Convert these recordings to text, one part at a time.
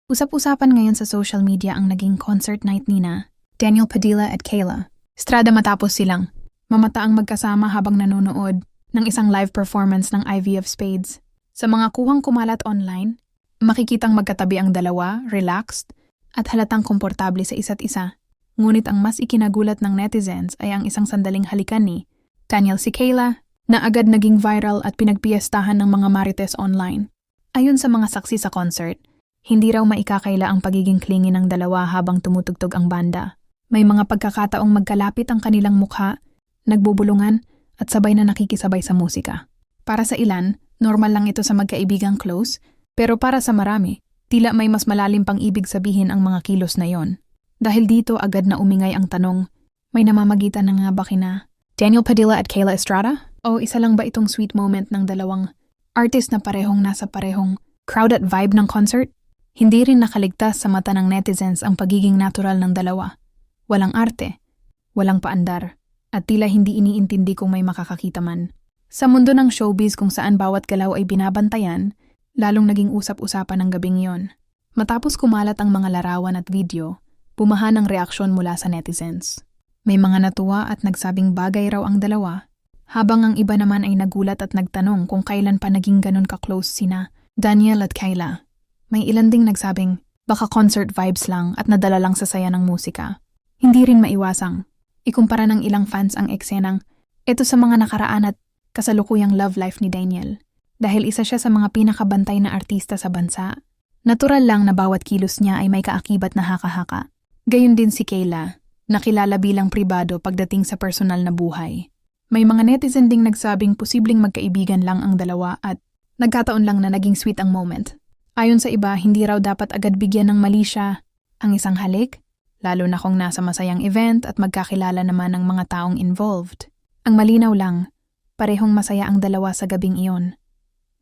Usap-usapan ngayon sa social media ang naging concert night nina, Daniel Padilla at Kayla. Estrada matapos silang mamataang magkasama habang nanonood ng isang live performance ng Ivy of Spades. Sa mga kuhang kumalat online, makikitang magkatabi ang dalawa, relaxed, at halatang komportable sa isa't isa. Ngunit ang mas ikinagulat ng netizens ay ang isang sandaling halikan ni Daniel si Kayla na agad naging viral at pinagpiestahan ng mga marites online. Ayon sa mga saksi sa concert, hindi raw maikakaila ang pagiging clingy ng dalawa habang tumutugtog ang banda. May mga pagkakataong magkalapit ang kanilang mukha, nagbubulungan at sabay na nakikisabay sa musika. Para sa ilan, normal lang ito sa magkaibigang close, pero para sa marami, tila may mas malalim pang ibig sabihin ang mga kilos na yon. Dahil dito agad na umingay ang tanong, may namamagitan na nga ba kina Daniel Padilla at Kayla Estrada? O isa lang ba itong sweet moment ng dalawang artist na parehong nasa parehong crowd at vibe ng concert? Hindi rin nakaligtas sa mata ng netizens ang pagiging natural ng dalawa. Walang arte, walang paandar, at tila hindi iniintindi kung may makakakita man. Sa mundo ng showbiz kung saan bawat galaw ay binabantayan, lalong naging usap-usapan ng gabing yon. Matapos kumalat ang mga larawan at video, bumaha ng reaksyon mula sa netizens. May mga natuwa at nagsabing bagay raw ang dalawa, habang ang iba naman ay nagulat at nagtanong kung kailan pa naging ganun ka-close sina Daniel at Kayla. May ilan ding nagsabing baka concert vibes lang at nadala lang sa saya ng musika. Hindi rin maiwasang ikumpara ng ilang fans ang eksenang ito sa mga nakaraan at kasalukuyang love life ni Daniel. Dahil isa siya sa mga pinakabantay na artista sa bansa, natural lang na bawat kilos niya ay may kaakibat na haka-haka. Gayun din si Kayla, nakilala bilang pribado pagdating sa personal na buhay. May mga netizen ding nagsabing posibleng magkaibigan lang ang dalawa at nagkataon lang na naging sweet ang moment. Ayon sa iba, hindi raw dapat agad bigyan ng mali siya ang isang halik, lalo na kung nasa masayang event at magkakilala naman ang mga taong involved. Ang malinaw lang, parehong masaya ang dalawa sa gabing iyon.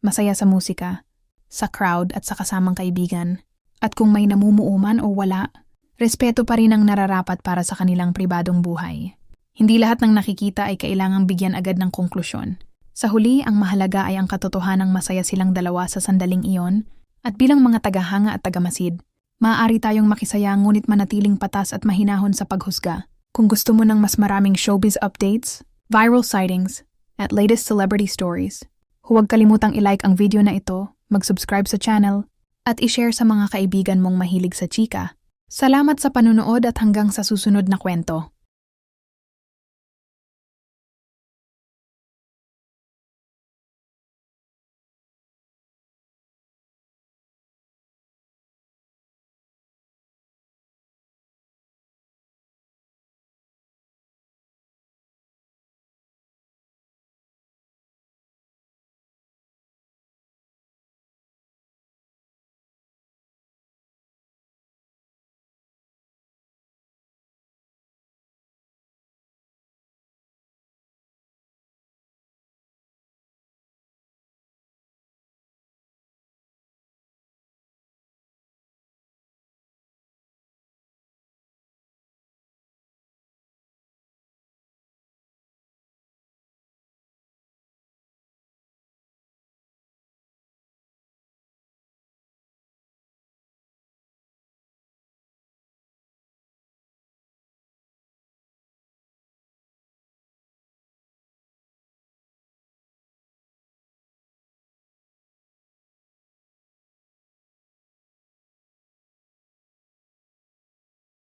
Masaya sa musika, sa crowd at sa kasamang kaibigan. At kung may namumuuman o wala, respeto pa rin ang nararapat para sa kanilang pribadong buhay. Hindi lahat ng nakikita ay kailangang bigyan agad ng konklusyon. Sa huli, ang mahalaga ay ang katotohanang masaya silang dalawa sa sandaling iyon. At bilang mga tagahanga at tagamasid, maaari tayong makisaya ngunit manatiling patas at mahinahon sa paghusga. Kung gusto mo ng mas maraming showbiz updates, viral sightings, at latest celebrity stories, huwag kalimutang i-like ang video na ito, mag-subscribe sa channel, at i-share sa mga kaibigan mong mahilig sa chika. Salamat sa panunood at hanggang sa susunod na kwento.